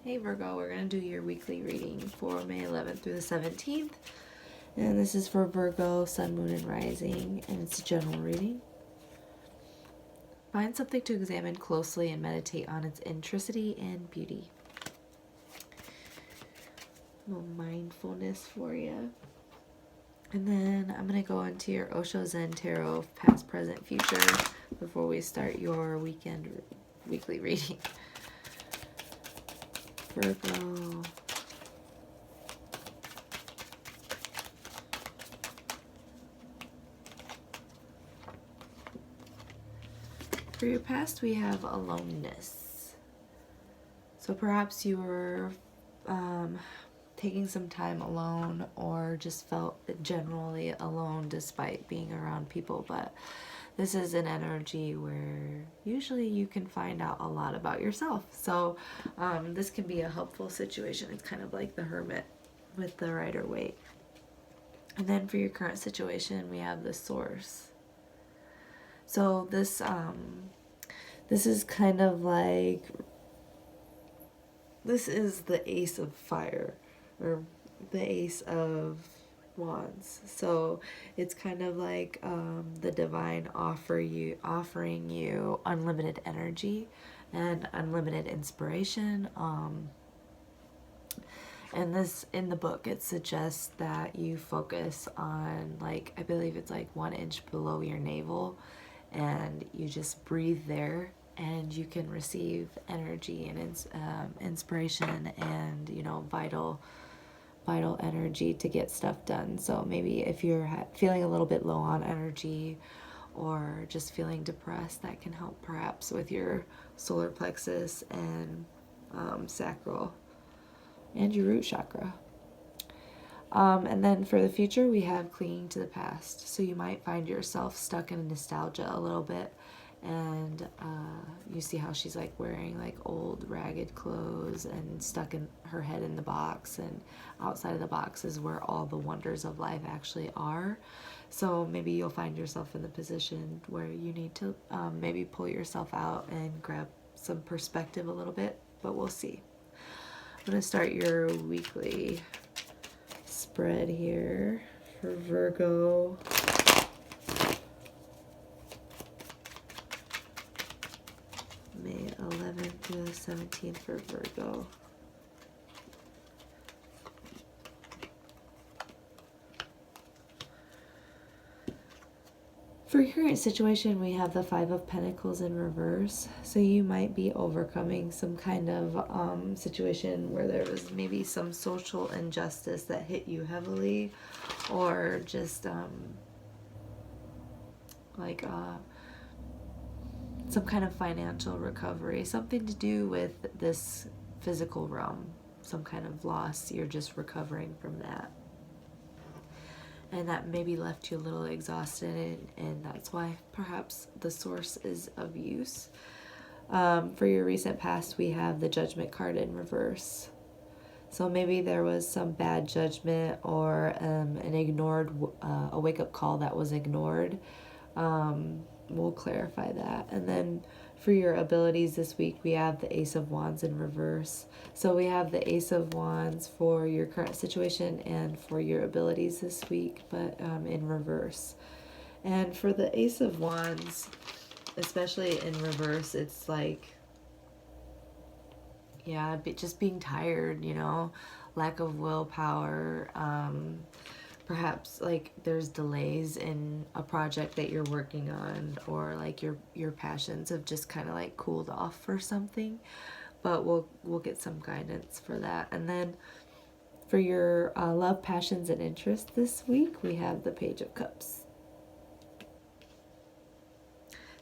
Hey Virgo, we're going to do your weekly reading for May 11th through the 17th. And this is for Virgo, Sun, Moon, and Rising, and it's a general reading. Find something to examine closely and meditate on its intricity and beauty. A little mindfulness for you. And then I'm going to go into your Osho Zen Tarot, past, present, future, before we start your weekly reading. Virgo. For your past, we have aloneness. So perhaps you were taking some time alone, or just felt generally alone despite being around people, but this is an energy where usually you can find out a lot about yourself. So this can be a helpful situation. It's kind of like the Hermit with the Rider-Waite. And then for your current situation, we have the Source. So this is kind of like, this is the Ace of Fire, or the Ace of Wands. So it's kind of like the divine offering you unlimited energy and unlimited inspiration. And this, in the book, it suggests that you focus on, like, I believe it's like 1 inch below your navel, and you just breathe there, and you can receive energy and inspiration and, you know, vital energy to get stuff done. So maybe if you're feeling a little bit low on energy, or just feeling depressed, that can help perhaps with your solar plexus and sacral and your root chakra. And then for the future, we have clinging to the past. So you might find yourself stuck in nostalgia a little bit, and you see how she's like wearing like old ragged clothes and stuck in her head in the box, and outside of the box is where all the wonders of life actually are. So maybe you'll find yourself in the position where you need to maybe pull yourself out and grab some perspective a little bit, but we'll see. I'm going to start your weekly spread here for Virgo. May 11th to the 17th for Virgo. For your current situation, we have the Five of Pentacles in reverse. So you might be overcoming some kind of situation where there was maybe some social injustice that hit you heavily, or just some kind of financial recovery, something to do with this physical realm, some kind of loss. You're just recovering from that. And that maybe left you a little exhausted, and that's why perhaps the Source is of use. For your recent past, we have the Judgment card in reverse. So maybe there was some bad judgment, or a wake-up call that was ignored. We'll clarify that. And then for your abilities this week, we have the Ace of Wands in reverse. So we have the Ace of Wands for your current situation and for your abilities this week, but in reverse. And for the Ace of Wands, especially in reverse, it's like, yeah, just being tired, you know, lack of willpower. Perhaps like there's delays in a project that you're working on, or like your passions have just kind of like cooled off for something, but we'll get some guidance for that. And then for your love, passions, and interests this week, we have the Page of Cups.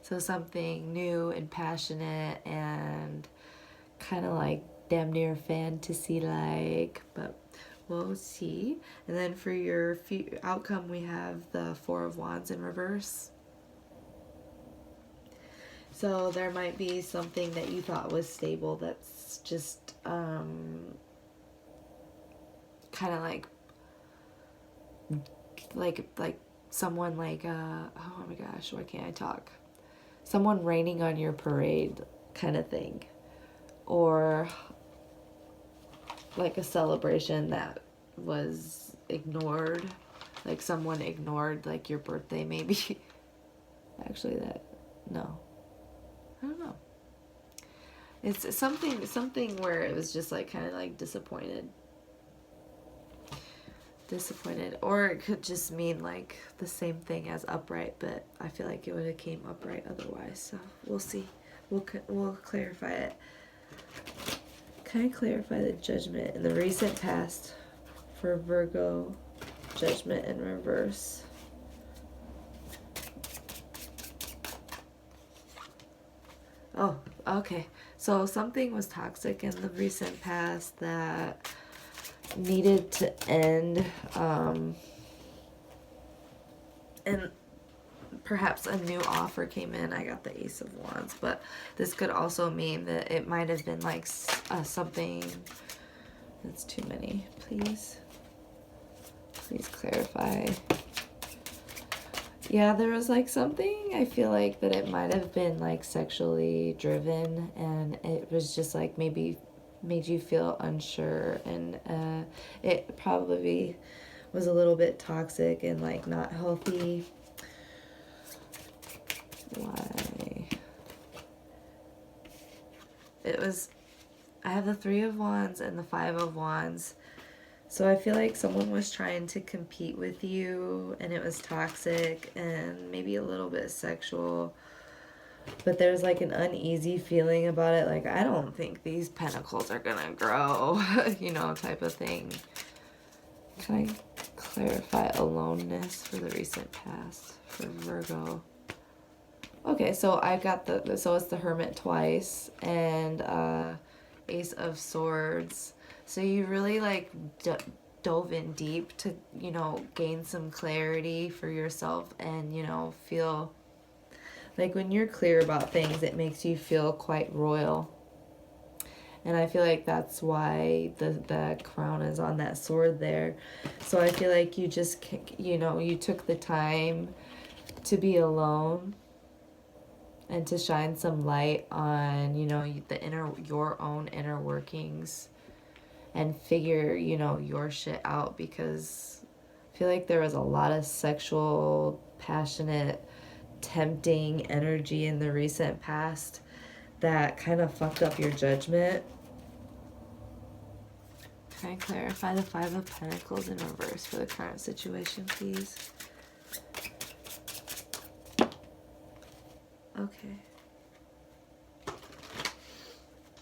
So something new and passionate and kind of like damn near fantasy like, but we'll see. And then for your outcome, we have the Four of Wands in reverse. So there might be something that you thought was stable that's just kind of like someone like oh my gosh, why can't I talk? Someone raining on your parade kind of thing. Or like a celebration that was ignored. Like someone ignored like your birthday maybe. Actually no. I don't know. It's something where it was just like kind of like disappointed. Or it could just mean like the same thing as upright, but I feel like it would have came upright otherwise. So we'll see. We'll clarify it. Can I clarify the judgment in the recent past for Virgo? Judgment in reverse. Oh, okay. So something was toxic in the recent past that needed to end, and perhaps a new offer came in. I got the Ace of Wands, but this could also mean that it might have been like something. That's too many. Please clarify. Yeah, there was like something, I feel like that it might have been like sexually driven, and it was just like maybe made you feel unsure, and it probably was a little bit toxic and like not healthy. Why? I have the Three of Wands and the Five of Wands. So I feel like someone was trying to compete with you, and it was toxic and maybe a little bit sexual. But there's like an uneasy feeling about it. Like, I don't think these pentacles are gonna grow, you know, type of thing. Can I clarify aloneness for the recent past for Virgo? Okay, so I got so it's the Hermit twice, and Ace of Swords. So you really like dove in deep to, you know, gain some clarity for yourself, and, you know, feel like when you're clear about things, it makes you feel quite royal. And I feel like that's why the crown is on that sword there. So I feel like you just, you know, you took the time to be alone and to shine some light on, you know, your own inner workings, and figure, you know, your shit out, because I feel like there was a lot of sexual, passionate, tempting energy in the recent past that kind of fucked up your judgment. Can I clarify the Five of Pentacles in reverse for the current situation, please? Okay.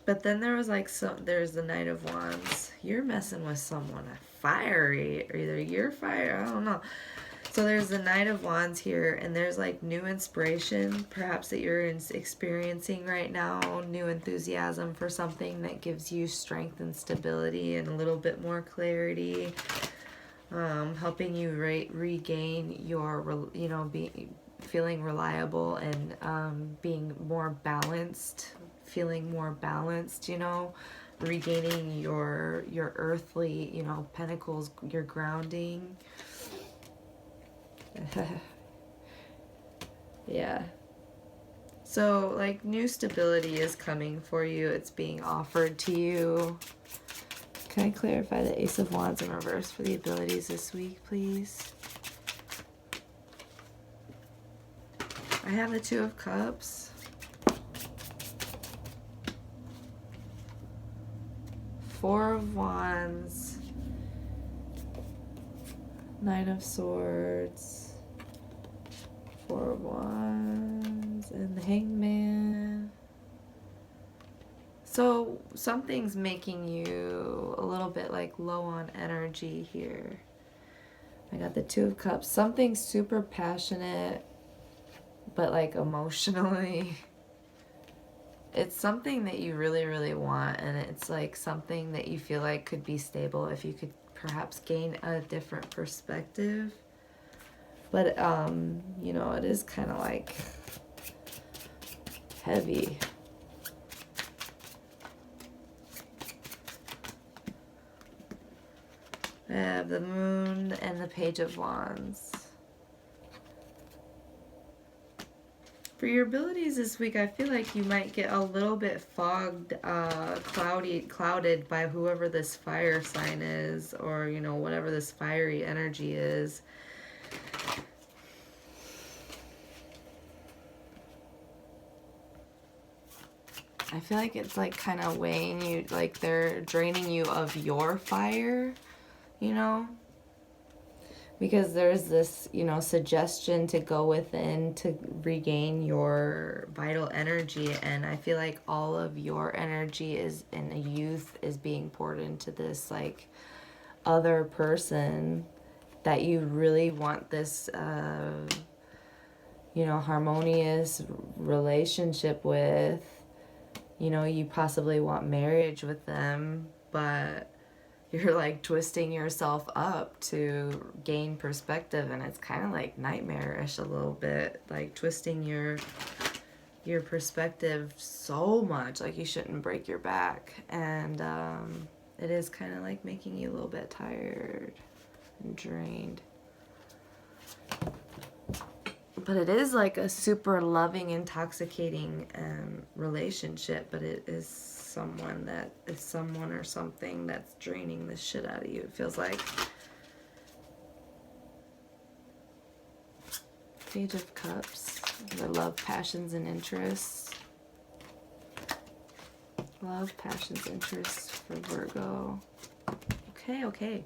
But then there was like there's the Knight of Wands. You're messing with someone fiery, or either you're fire, I don't know. So there's the Knight of Wands here, and there's like new inspiration, perhaps that you're experiencing right now, new enthusiasm for something that gives you strength and stability and a little bit more clarity, helping you regain your, you know, feeling reliable, and being more balanced, feeling more balanced, you know, regaining your earthly, you know, pentacles, your grounding. Yeah. So like new stability is coming for you. It's being offered to you. Can I clarify the Ace of Wands in reverse for the abilities this week, please? I have the Two of Cups. Four of Wands. Nine of Swords. Four of Wands. And the Hangman. So something's making you a little bit like low on energy here. I got the Two of Cups. Something super passionate, but like emotionally, it's something that you really, really want, and it's like something that you feel like could be stable if you could perhaps gain a different perspective. But you know, it is kind of like heavy. I have the Moon and the Page of Wands. For your abilities this week, I feel like you might get a little bit fogged, clouded by whoever this fire sign is, or, you know, whatever this fiery energy is. I feel like it's like kind of weighing you, like they're draining you of your fire, you know? Because there's this, you know, suggestion to go within to regain your vital energy. And I feel like all of your energy is in a youth is being poured into this, like, other person that you really want this, you know, harmonious relationship with. You know, you possibly want marriage with them, but you're like twisting yourself up to gain perspective, and it's kind of like nightmarish a little bit, like twisting your perspective so much, like you shouldn't break your back, and it is kind of like making you a little bit tired and drained. But it is like a super loving, intoxicating relationship, but it is someone that is someone or something that's draining the shit out of you, it feels like. Page of Cups, the love, passions, and interests. Love, passions, interests for Virgo. Okay.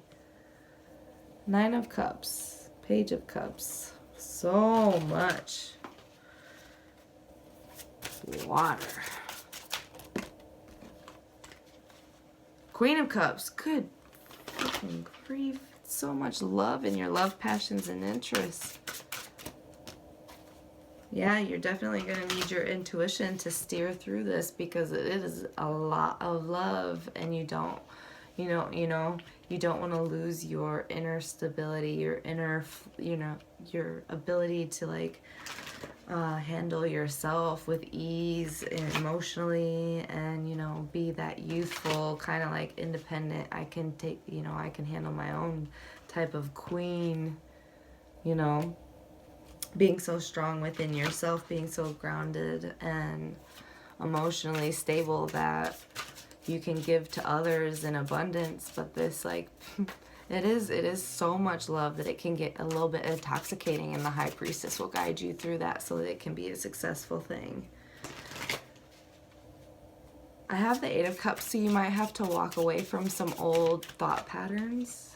Nine of Cups, Page of Cups. So much water. Queen of Cups. Good fucking grief. So much love in your love, passions, and interests. Yeah, you're definitely going to need your intuition to steer through this, because it is a lot of love, and you don't want to lose your inner stability, your inner, your ability to like handle yourself with ease emotionally, and, you know, be that youthful, kind of like independent, I can handle my own type of queen, you know, being so strong within yourself, being so grounded and emotionally stable that you can give to others in abundance. But this, like, it is so much love that it can get a little bit intoxicating, and the High Priestess will guide you through that so that it can be a successful thing. I have the Eight of Cups, so you might have to walk away from some old thought patterns.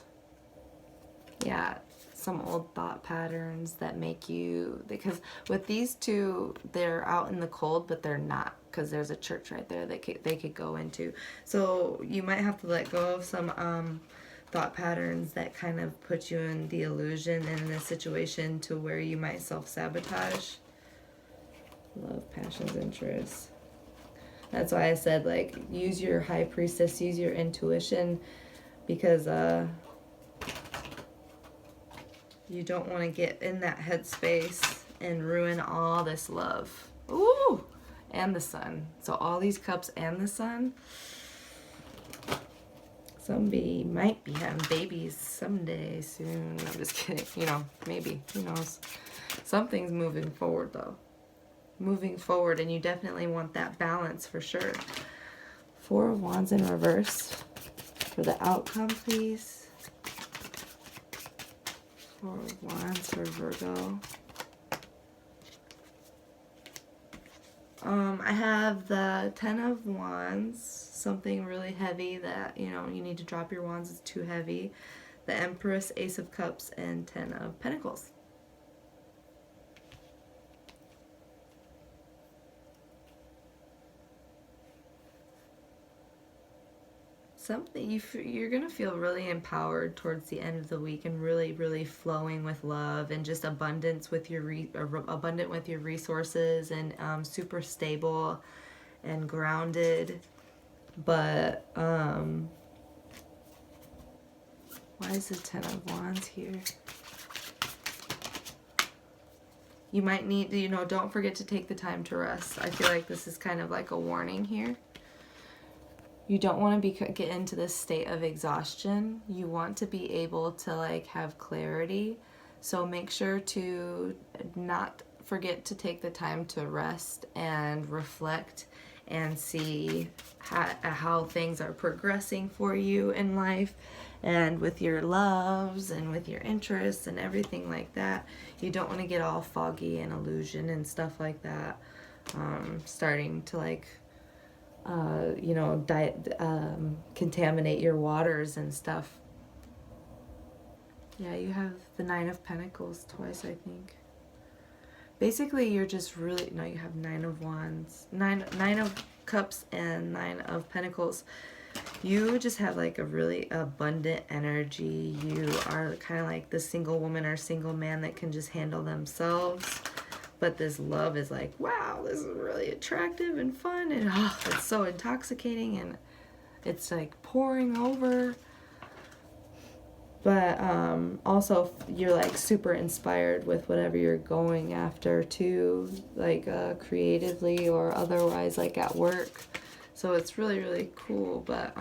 Yeah, some old thought patterns that make you, because with these two, they're out in the cold, but they're not, because there's a church right there that they could go into. So you might have to let go of some thought patterns that kind of put you in the illusion and in a situation to where you might self-sabotage. Love, passions, interests. That's why I said, like, use your High Priestess, use your intuition, because you don't want to get in that headspace and ruin all this love. Ooh! And the Sun. So all these cups and the Sun. Somebody might be having babies someday soon. I'm just kidding. You know, maybe. Who knows? Something's moving forward, though. Moving forward, and you definitely want that balance for sure. Four of Wands in reverse for the outcome, please. Four of Wands for Virgo. I have the Ten of Wands, something really heavy that, you know, you need to drop your wands, it's too heavy. The Empress, Ace of Cups, and Ten of Pentacles. Something you're gonna feel really empowered towards the end of the week, and really flowing with love, and just abundance with your abundant with your resources, and super stable and grounded. But why is the Ten of Wands here? You might need to, you know, don't forget to take the time to rest. I feel like this is kind of like a warning here. You don't want to get into this state of exhaustion. You want to be able to, like, have clarity. So make sure to not forget to take the time to rest and reflect and see how things are progressing for you in life and with your loves and with your interests and everything like that. You don't want to get all foggy and illusion and stuff like that, starting to like contaminate your waters and stuff. Yeah, you have the Nine of Pentacles twice, I think. Basically, you're just really, no, you have Nine of Wands, Nine of Cups, and Nine of Pentacles. You just have like a really abundant energy. You are kind of like the single woman or single man that can just handle themselves. But this love is like, wow, this is really attractive and fun. And it's so intoxicating. And it's like pouring over. But also you're like super inspired with whatever you're going after too, like creatively or otherwise, like at work. So it's really, really cool. But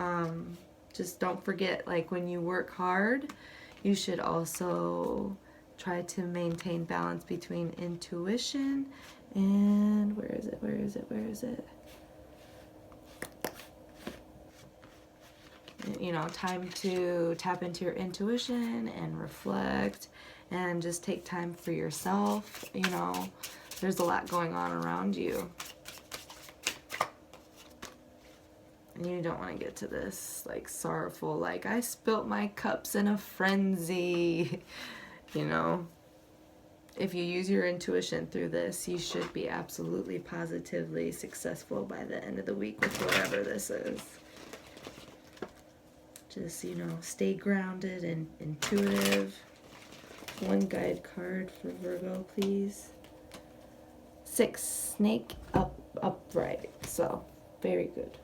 just don't forget, like when you work hard, you should also try to maintain balance between intuition and where is it? You know, time to tap into your intuition and reflect and just take time for yourself. You know, there's a lot going on around you. And you don't want to get to this like sorrowful, like I spilt my cups in a frenzy. You know, if you use your intuition through this, you should be absolutely positively successful by the end of the week with whatever this is. Just, you know, stay grounded and intuitive. One guide card for Virgo, please. 6, snake upright. So, very good.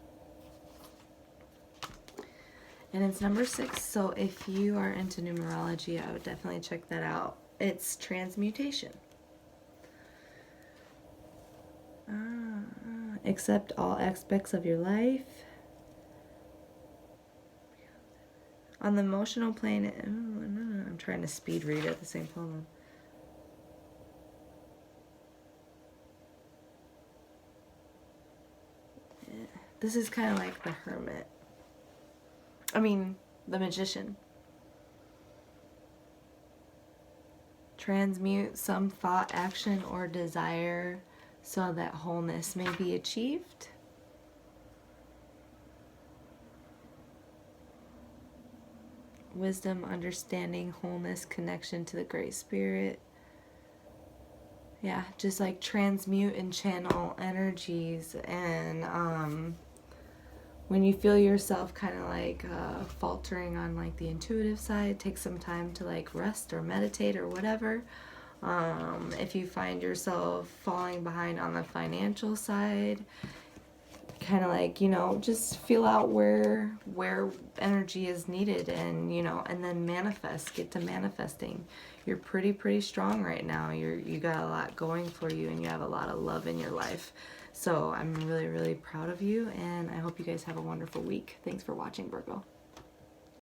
And it's number 6, so if you are into numerology, I would definitely check that out. It's transmutation. Accept all aspects of your life. On the emotional plane, I'm trying to speed read at the same time. Yeah. This is kind of like the Hermit. I mean, the Magician. Transmute some thought, action, or desire so that wholeness may be achieved. Wisdom, understanding, wholeness, connection to the Great Spirit. Yeah, just like transmute and channel energies. And when you feel yourself kind of like faltering on like the intuitive side, take some time to like rest or meditate or whatever. If you find yourself falling behind on the financial side, kind of like, you know, just feel out where energy is needed, and, you know, and then manifest, get to manifesting. You're pretty strong right now. You got a lot going for you, and you have a lot of love in your life. So I'm really proud of you, and I hope you guys have a wonderful week. Thanks for watching, Virgo.